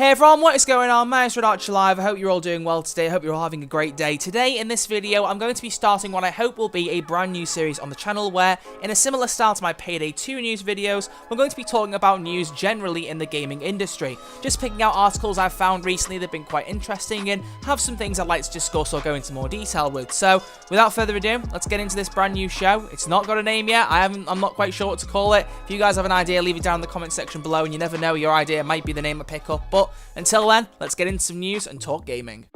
Hey everyone, what is going on? Mathias with Live. I hope you're all doing well today. I hope you're all having a great day. Today, in this video, I'm going to be starting what I hope will be a brand new series on the channel where, in a similar style to my Payday 2 news videos, we're going to be talking about news generally in the gaming industry. Just picking out articles I've found recently that have been quite interesting and have some things I'd like to discuss or go into more detail with. So, without further ado, let's get into this brand new show. It's not got a name yet. I'm not quite sure what to call it. If you guys have an idea, leave it down in the comment section below, and you never know, your idea might be the name I pick up. But until then, let's get into some news and talk gaming.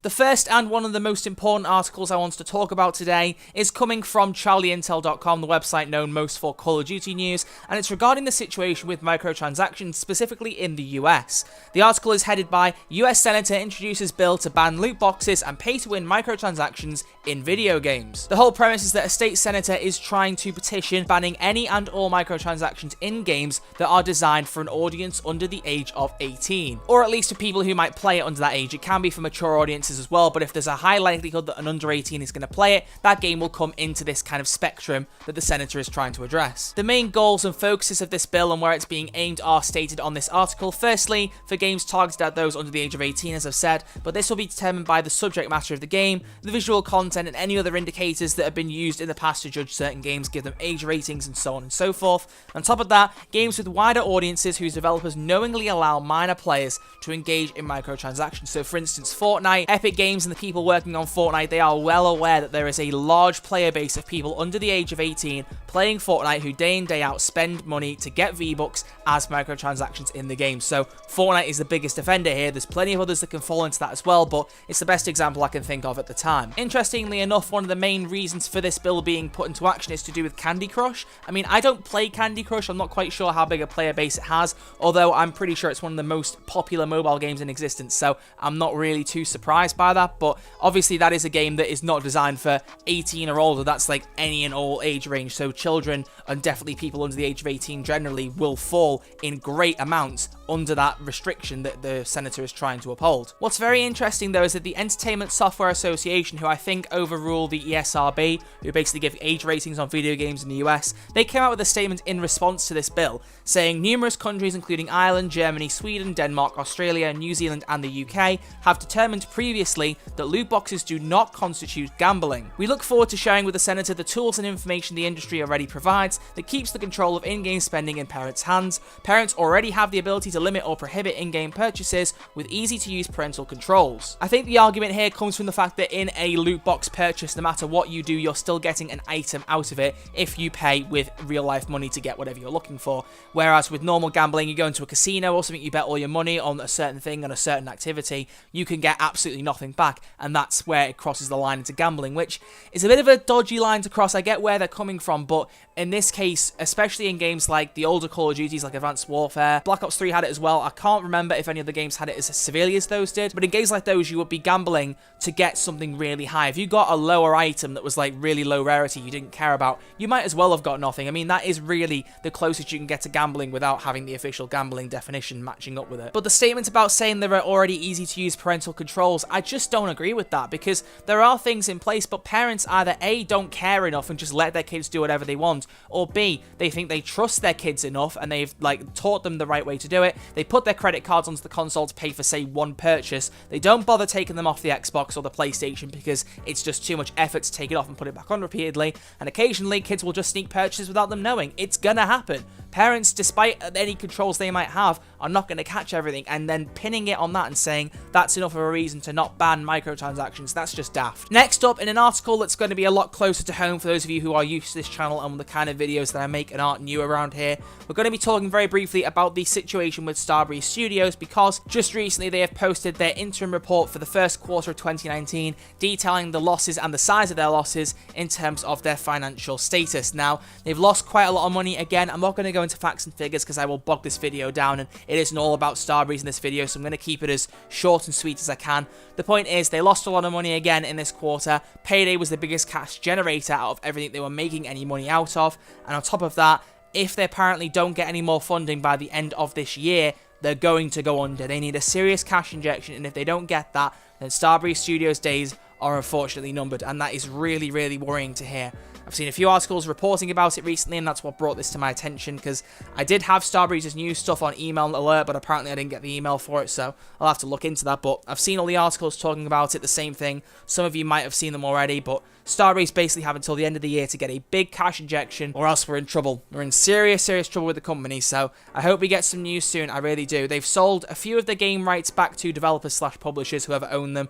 The first and one of the most important articles I wanted to talk about today is coming from charlieintel.com, the website known most for Call of Duty news, and it's regarding the situation with microtransactions, specifically in the US. The article is headed by US Senator introduces bill to ban loot boxes and pay-to-win microtransactions in video games. The whole premise is that a state senator is trying to petition banning any and all microtransactions in games that are designed for an audience under the age of 18, or at least for people who might play it under that age. It can be for mature audiences as well, but if there's a high likelihood that an under 18 is going to play it, that game will come into this kind of spectrum that the senator is trying to address. The main goals and focuses of this bill and where it's being aimed are stated on this article. Firstly, for games targeted at those under the age of 18, as I've said, but this will be determined by the subject matter of the game, the visual content, and any other indicators that have been used in the past to judge certain games, give them age ratings, and so on and so forth. On top of that, games with wider audiences whose developers knowingly allow minor players to engage in microtransactions. So for instance, Fortnite, Epic Games and the people working on Fortnite, they are well aware that there is a large player base of people under the age of 18 playing Fortnite who day in day out spend money to get V-Bucks as microtransactions in the game. So Fortnite is the biggest offender here. There's plenty of others that can fall into that as well, but it's the best example I can think of at the time. Interestingly enough, one of the main reasons for this bill being put into action is to do with Candy Crush. I mean, I don't play Candy Crush. I'm not quite sure how big a player base it has, although I'm pretty sure it's one of the most popular mobile games in existence, so I'm not really too surprised by that. But obviously that is a game that is not designed for 18 or older. That's like any and all age range, so children and definitely people under the age of 18 generally will fall in great amounts under that restriction that the senator is trying to uphold. What's very interesting though is that the Entertainment Software Association, who I think overrule the ESRB, who basically give age ratings on video games in the US, they came out with a statement in response to this bill, saying numerous countries including Ireland, Germany, Sweden, Denmark, Australia, New Zealand and the UK have determined previously that loot boxes do not constitute gambling. We look forward to sharing with the senator the tools and information the industry already provides that keeps the control of in-game spending in parents' hands. Parents already have the ability to limit or prohibit in-game purchases with easy-to-use parental controls. I think the argument here comes from the fact that in a loot box purchase, no matter what you do, you're still getting an item out of it if you pay with real-life money to get whatever you're looking for. Whereas with normal gambling, you go into a casino or something, you bet all your money on a certain thing, on a certain activity, you can get absolutely nothing back, and that's where it crosses the line into gambling, which is a bit of a dodgy line to cross. I get where they're coming from, but in this case, especially in games like the older Call of Duties like Advanced Warfare, Black Ops 3 had it as well. I can't remember if any other games had it as severely as those did, but in games like those, you would be gambling to get something really high. If you got a lower item that was like really low rarity you didn't care about, you might as well have got nothing. I mean, that is really the closest you can get to gambling without having the official gambling definition matching up with it. But the statement about saying there are already easy to use parental controls, I just don't agree with that, because there are things in place, but parents either A, don't care enough and just let their kids do whatever they want, or B, they think they trust their kids enough and they've like taught them the right way to do it. They put their credit cards onto the console to pay for, say, one purchase. They don't bother taking them off the Xbox or the PlayStation because it's just too much effort to take it off and put it back on repeatedly, and occasionally kids will just sneak purchases without them knowing. It's gonna happen. Parents, despite any controls they might have, are not going to catch everything, and then pinning it on that and saying that's enough of a reason to not ban microtransactions, that's just daft. Next up, in an article that's going to be a lot closer to home for those of you who are used to this channel and the kind of videos that I make and aren't new around here, we're going to be talking very briefly about the situation with Starbreeze Studios, because just recently they have posted their interim report for the first quarter of 2019, detailing the losses and the size of their losses in terms of their financial status. Now, they've lost quite a lot of money. Again, I'm not going to go into facts and figures because I will bog this video down, and it isn't all about Starbreeze in this video, so I'm going to keep it as short and sweet as I can. The point is, they lost a lot of money again in this quarter. Payday was the biggest cash generator out of everything they were making any money out of, and on top of that, if they apparently don't get any more funding by the end of this year, they're going to go under. They need a serious cash injection, and if they don't get that, then Starbreeze Studios' days are unfortunately numbered, and that is really, really worrying to hear. I've seen a few articles reporting about it recently, and that's what brought this to my attention, because I did have Starbreeze's news stuff on email alert, but apparently I didn't get the email for it, so I'll have to look into that. But I've seen all the articles talking about it, the same thing. Some of you might have seen them already, but Starbreeze basically have until the end of the year to get a big cash injection, or else we're in trouble. We're in serious, serious trouble with the company, so I hope we get some news soon. I really do. They've sold a few of the game rights back to developers/publishers, whoever own them.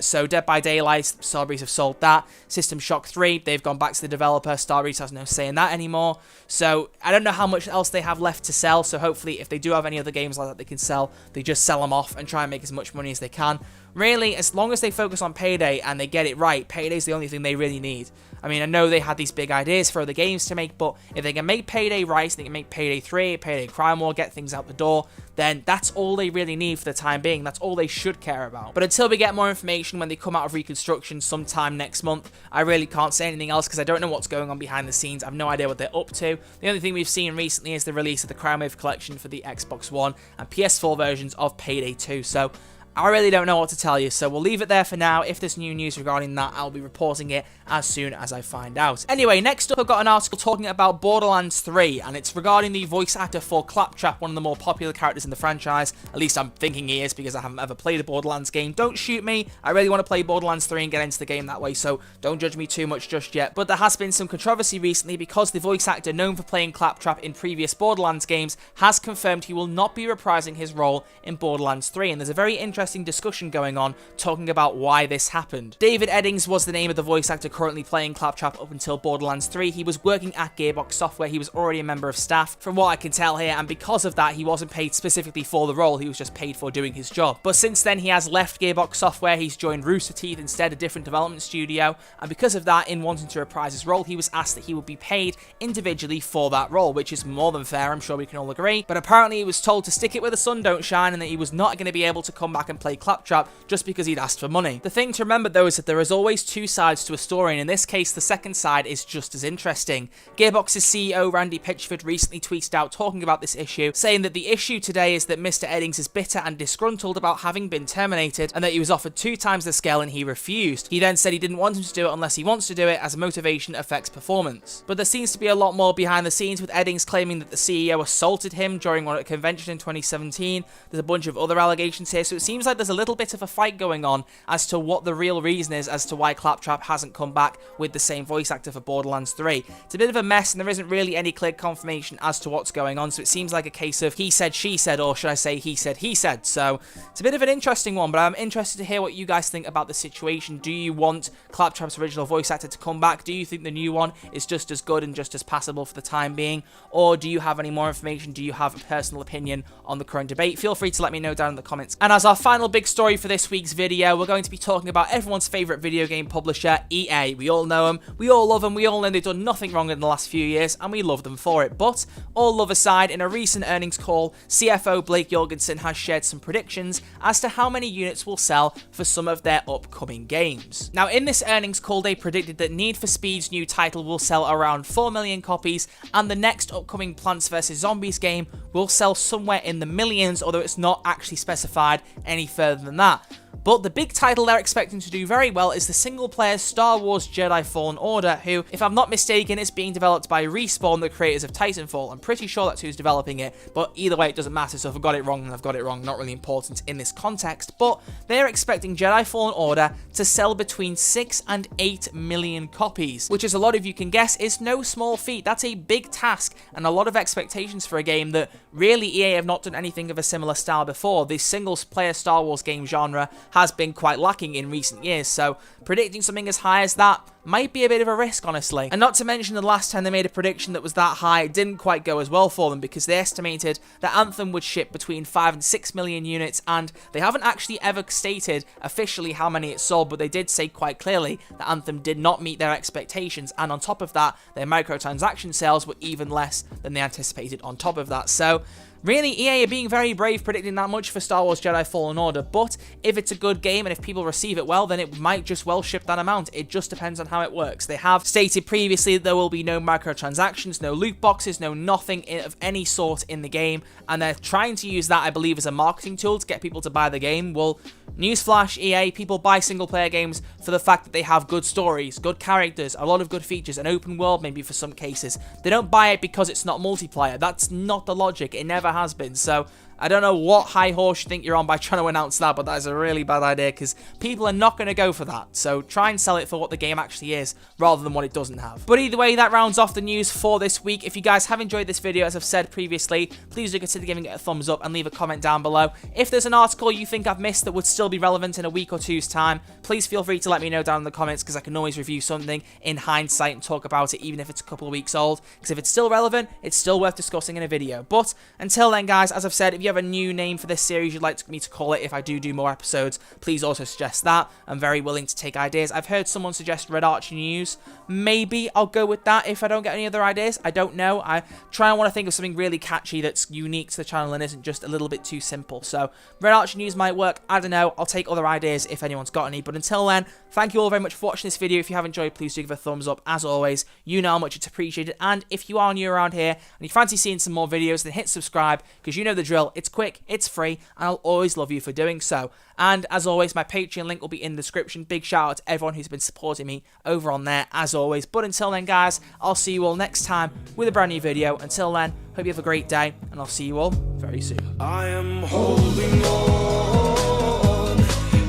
So Dead by Daylight, Starbreeze have sold that. System Shock 3, they've gone back to the developer. Starbreeze has no say in that anymore. So I don't know how much else they have left to sell, so hopefully if they do have any other games like that they can sell, they just sell them off and try and make as much money as they can. Really, as long as they focus on Payday and they get it right, Payday's the only thing they really need. I mean, I know they had these big ideas for other games to make, but if they can make Payday right, they can make Payday 3, Payday Crime War, get things out the door, then that's all they really need for the time being. That's all they should care about. But until we get more information when they come out of reconstruction sometime next month, I really can't say anything else because I don't know what's going on behind the scenes. I have no idea what they're up to. The only thing we've seen recently is the release of the Crime Wave collection for the Xbox One and PS4 versions of Payday 2. So I really don't know what to tell you, so we'll leave it there for now. If there's new news regarding that, I'll be reporting it as soon as I find out. Anyway, next up I've got an article talking about Borderlands 3, and it's regarding the voice actor for Claptrap, one of the more popular characters in the franchise. At least I'm thinking he is, because I haven't ever played a Borderlands game. Don't shoot me. I really want to play Borderlands 3 and get into the game that way, so don't judge me too much just yet. But there has been some controversy recently because the voice actor known for playing Claptrap in previous Borderlands games has confirmed he will not be reprising his role in Borderlands 3, and there's a very interesting discussion going on talking about why this happened. David Eddings was the name of the voice actor currently playing Claptrap up until Borderlands 3. He was working at Gearbox Software. He was already a member of staff, from what I can tell here, and because of that, he wasn't paid specifically for the role. He was just paid for doing his job. But since then, he has left Gearbox Software. He's joined Rooster Teeth instead, a different development studio, and because of that, in wanting to reprise his role, he was asked that he would be paid individually for that role, which is more than fair. I'm sure we can all agree. But apparently, he was told to stick it where the sun don't shine, and that he was not going to be able to come back and play Claptrap just because he'd asked for money. The thing to remember though is that there is always two sides to a story, and in this case the second side is just as interesting. Gearbox's CEO Randy Pitchford recently tweeted out talking about this issue, saying that the issue today is that Mr. Eddings is bitter and disgruntled about having been terminated, and that he was offered 2 times the scale and he refused. He then said he didn't want him to do it unless he wants to do it, as motivation affects performance. But there seems to be a lot more behind the scenes, with Eddings claiming that the CEO assaulted him during one at a convention in 2017. There's a bunch of other allegations here, so it seems like there's a little bit of a fight going on as to what the real reason is as to why Claptrap hasn't come back with the same voice actor for Borderlands 3. It's a bit of a mess, and there isn't really any clear confirmation as to what's going on, so it seems like a case of he said, she said, or should I say he said, he said. So it's a bit of an interesting one, but I'm interested to hear what you guys think about the situation. Do you want Claptrap's original voice actor to come back? Do you think the new one is just as good and just as passable for the time being? Or do you have any more information? Do you have a personal opinion on the current debate? Feel free to let me know down in the comments. And as our final big story for this week's video, we're going to be talking about everyone's favourite video game publisher, EA. We all know them, we all love them, we all know they've done nothing wrong in the last few years, and we love them for it. But, all love aside, in a recent earnings call, CFO Blake Jorgensen has shared some predictions as to how many units will sell for some of their upcoming games. Now, in this earnings call, they predicted that Need for Speed's new title will sell around 4 million copies, and the next upcoming Plants vs. Zombies game will sell somewhere in the millions, although it's not actually specified any further than that. But the big title they're expecting to do very well is the single-player Star Wars Jedi Fallen Order, who, if I'm not mistaken, is being developed by Respawn, the creators of Titanfall. I'm pretty sure that's who's developing it, but either way, it doesn't matter, so if I've got it wrong, then I've got it wrong. Not really important in this context, but they're expecting Jedi Fallen Order to sell between 6 and 8 million copies, which, as a lot of you can guess, is no small feat. That's a big task and a lot of expectations for a game that really EA have not done anything of a similar style before. The single-player Star Wars game genre has been quite lacking in recent years, so predicting something as high as that might be a bit of a risk, honestly. And not to mention the last time they made a prediction that was that high, it didn't quite go as well for them, because they estimated that Anthem would ship between 5 and 6 million units, and they haven't actually ever stated officially how many it sold, but they did say quite clearly that Anthem did not meet their expectations, and on top of that, their microtransaction sales were even less than they anticipated on top of that. So really, EA are being very brave predicting that much for Star Wars Jedi Fallen Order, but if it's a good game and if people receive it well, then it might just well ship that amount. It just depends on how it works. They have stated previously that there will be no microtransactions, no loot boxes, no nothing of any sort in the game, and they're trying to use that, I believe, as a marketing tool to get people to buy the game. Well, Newsflash, EA, people buy single-player games for the fact that they have good stories, good characters, a lot of good features, an open world maybe for some cases. They don't buy it because it's not multiplayer. That's not the logic. It never has been. So I don't know what high horse you think you're on by trying to announce that, but that is a really bad idea because people are not going to go for that. So try and sell it for what the game actually is rather than what it doesn't have. But either way, that rounds off the news for this week. If you guys have enjoyed this video, as I've said previously, please do consider giving it a thumbs up and leave a comment down below. If there's an article you think I've missed that would still be relevant in a week or two's time, please feel free to let me know down in the comments because I can always review something in hindsight and talk about it even if it's a couple of weeks old. Because if it's still relevant, it's still worth discussing in a video. But until then, guys, as I've said, if you have a new name for this series you'd like me to call it if I do more episodes, please also suggest that. I'm very willing to take ideas. I've heard someone suggest Red Archer News. Maybe I'll go with that if I don't get any other ideas. I don't know. I try and want to think of something really catchy that's unique to the channel and isn't just a little bit too simple. So Red Archer News might work. I don't know. I'll take other ideas if anyone's got any. But until then, thank you all very much for watching this video. If you have enjoyed, please do give a thumbs up. As always, you know how much it's appreciated. And if you are new around here and you fancy seeing some more videos, then hit subscribe because you know the drill. It's quick, it's free, and I'll always love you for doing so. And as always, my Patreon link will be in the description. Big shout out to everyone who's been supporting me over on there, as always. But until then, guys, I'll see you all next time with a brand new video. Until then, hope you have a great day, and I'll see you all very soon. I am holding on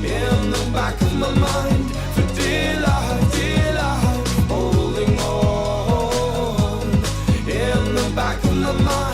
in the back of my mind for dear life, holding on in the back of my mind.